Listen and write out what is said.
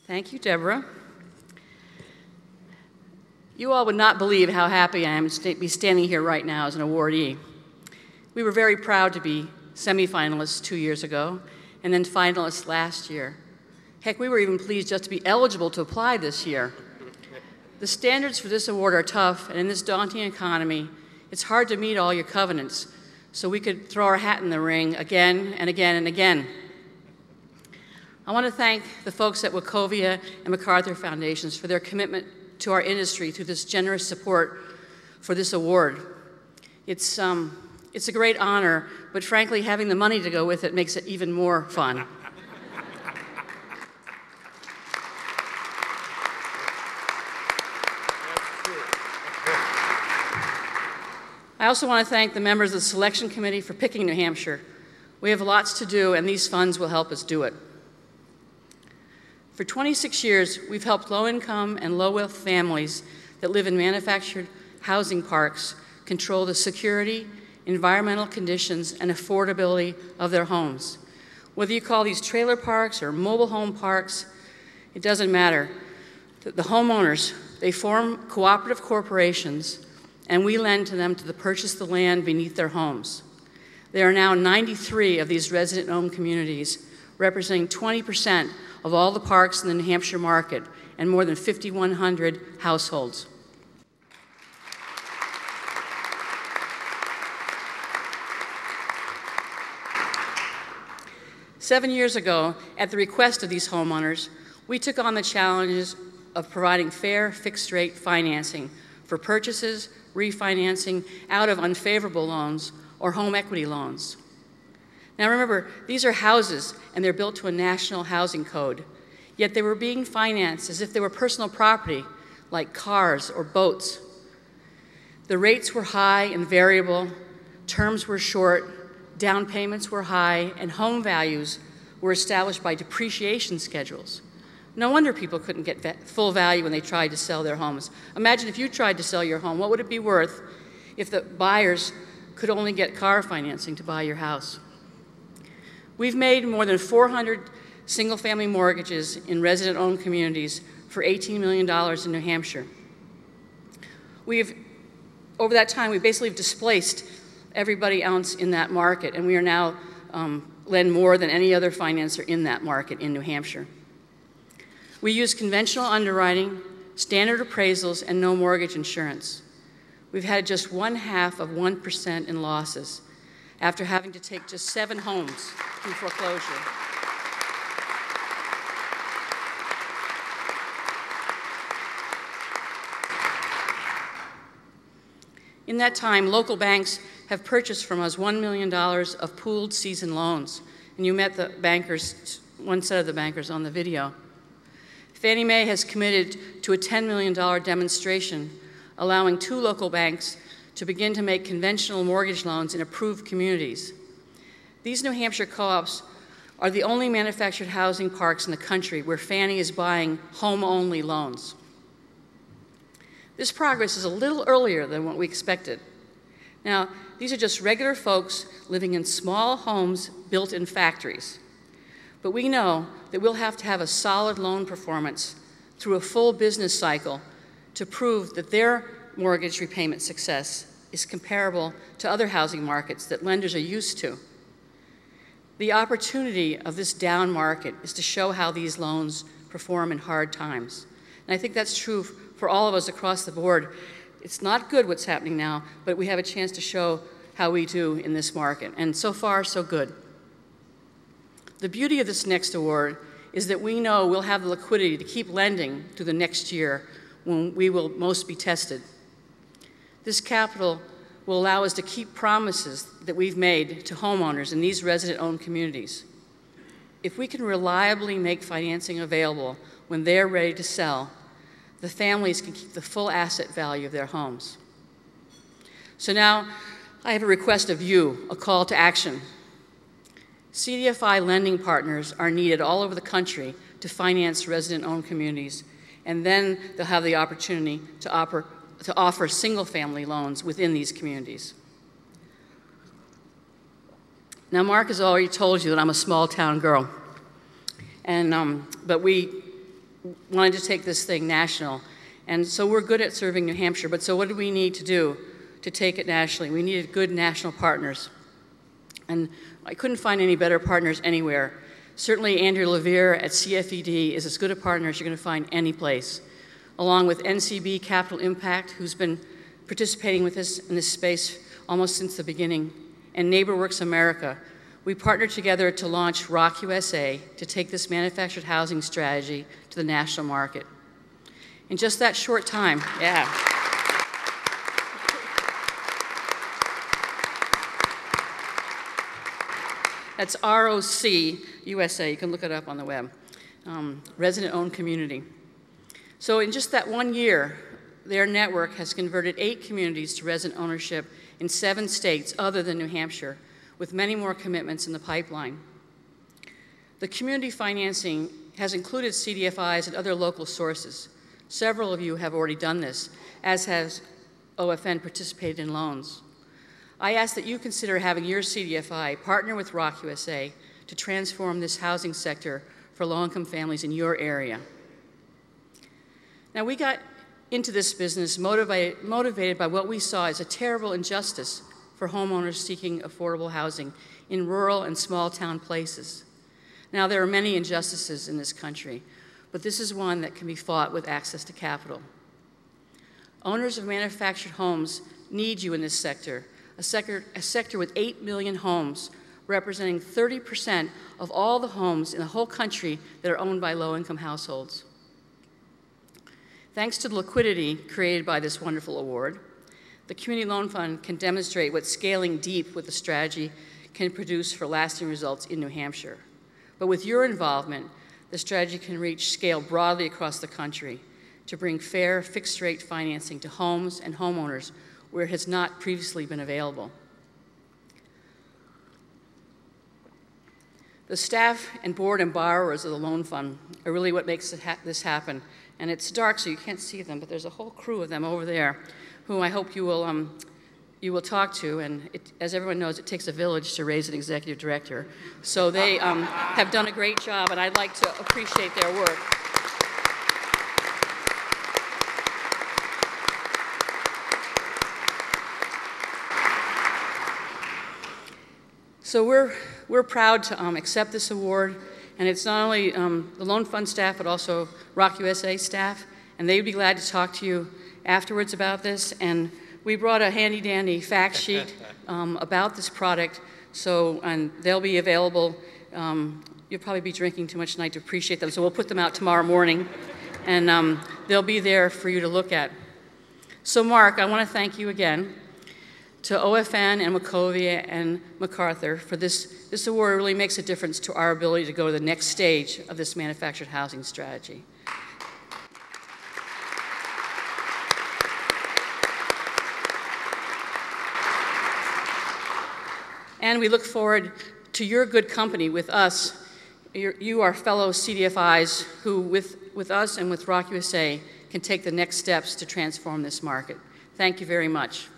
Thank you, Deborah. You all would not believe how happy I am to be standing here right now as an awardee. We were very proud to be semifinalists 2 years ago, and then finalists last year. Heck, we were even pleased just to be eligible to apply this year. The standards for this award are tough, and in this daunting economy, it's hard to meet all your covenants, so we could throw our hat in the ring again and again and again. I want to thank the folks at Wachovia and MacArthur Foundations for their commitment to our industry through this generous support for this award. It's a great honor, but frankly, having the money to go with it makes it even more fun. I also want to thank the members of the selection committee for picking New Hampshire. We have lots to do, and these funds will help us do it. For 26 years, we've helped low-income and low-wealth families that live in manufactured housing parks control the security, environmental conditions, and affordability of their homes. Whether you call these trailer parks or mobile home parks, it doesn't matter. The homeowners, they form cooperative corporations, and we lend to them to purchase the land beneath their homes. There are now 93 of these resident-owned communities, representing 20% of all the parks in the New Hampshire market and more than 5,100 households. Seven years ago, at the request of these homeowners, we took on the challenges of providing fair fixed-rate financing for purchases, refinancing out of unfavorable loans or home equity loans. Now remember, these are houses and they're built to a national housing code, yet they were being financed as if they were personal property, like cars or boats. The rates were high and variable, terms were short, down payments were high, and home values were established by depreciation schedules. No wonder people couldn't get full value when they tried to sell their homes. Imagine if you tried to sell your home, what would it be worth if the buyers could only get car financing to buy your house? We've made more than 400 single-family mortgages in resident-owned communities for $18 million in New Hampshire. Over that time, we basically displaced everybody else in that market, and we are now lend more than any other financer in that market in New Hampshire. We use conventional underwriting, standard appraisals, and no mortgage insurance. We've had just 0.5% in losses after having to take just 7 homes through foreclosure. In that time, local banks have purchased from us $1 million of pooled season loans. And you met the bankers, one set of the bankers on the video. Fannie Mae has committed to a $10 million demonstration, allowing 2 local banks to begin to make conventional mortgage loans in approved communities. These New Hampshire co-ops are the only manufactured housing parks in the country where Fannie is buying home-only loans. This progress is a little earlier than what we expected. Now, these are just regular folks living in small homes built in factories. But we know that we'll have to have a solid loan performance through a full business cycle to prove that their mortgage repayment success is comparable to other housing markets that lenders are used to. The opportunity of this down market is to show how these loans perform in hard times. And I think that's true for all of us across the board. It's not good what's happening now, but we have a chance to show how we do in this market. And so far, so good. The beauty of this next award is that we know we'll have the liquidity to keep lending through the next year when we will most be tested. This capital will allow us to keep promises that we've made to homeowners in these resident-owned communities. If we can reliably make financing available when they're ready to sell, the families can keep the full asset value of their homes. So now, I have a request of you, a call to action. CDFI lending partners are needed all over the country to finance resident-owned communities, and then they'll have the opportunity to offer single-family loans within these communities. Now, Mark has already told you that I'm a small-town girl, but we wanted to take this thing national. And so we're good at serving New Hampshire, but so what do we need to do to take it nationally? We needed good national partners. And I couldn't find any better partners anywhere. Certainly Andrew Levere at CFED is as good a partner as you're going to find any place, along with NCB Capital Impact, who's been participating with us in this space almost since the beginning, and NeighborWorks America. We partnered together to launch ROC-USA to take this manufactured housing strategy to the national market. In just that short time, yeah. That's ROC-USA, you can look it up on the web, resident-owned community. So in just that 1 year, their network has converted 8 communities to resident ownership in 7 states other than New Hampshire, with many more commitments in the pipeline. The community financing has included CDFIs and other local sources. Several of you have already done this, as has OFN participated in loans. I ask that you consider having your CDFI partner with ROC-USA to transform this housing sector for low-income families in your area. Now, we got into this business motivated by what we saw as a terrible injustice for homeowners seeking affordable housing in rural and small-town places. Now, there are many injustices in this country, but this is one that can be fought with access to capital. Owners of manufactured homes need you in this sector, a sector with 8 million homes, representing 30% of all the homes in the whole country that are owned by low-income households. Thanks to the liquidity created by this wonderful award, the Community Loan Fund can demonstrate what scaling deep with the strategy can produce for lasting results in New Hampshire. But with your involvement, the strategy can reach scale broadly across the country to bring fair, fixed-rate financing to homes and homeowners where it has not previously been available. The staff and board and borrowers of the loan fund are really what makes this happen. And it's dark, so you can't see them, but there's a whole crew of them over there who I hope you will talk to. And as everyone knows, it takes a village to raise an executive director. So they have done a great job, and I'd like to appreciate their work. So we're proud to accept this award. And it's not only the Loan Fund staff, but also ROC-USA staff, and they'd be glad to talk to you afterwards about this. And we brought a handy-dandy fact sheet about this product, and they'll be available. You'll probably be drinking too much tonight to appreciate them, so we'll put them out tomorrow morning, and they'll be there for you to look at. So Mark, I want to thank you again, to OFN and Wachovia and MacArthur for this award. Really makes a difference to our ability to go to the next stage of this manufactured housing strategy. And we look forward to your good company with us. You are fellow CDFIs who, with us and with ROC-USA, can take the next steps to transform this market. Thank you very much.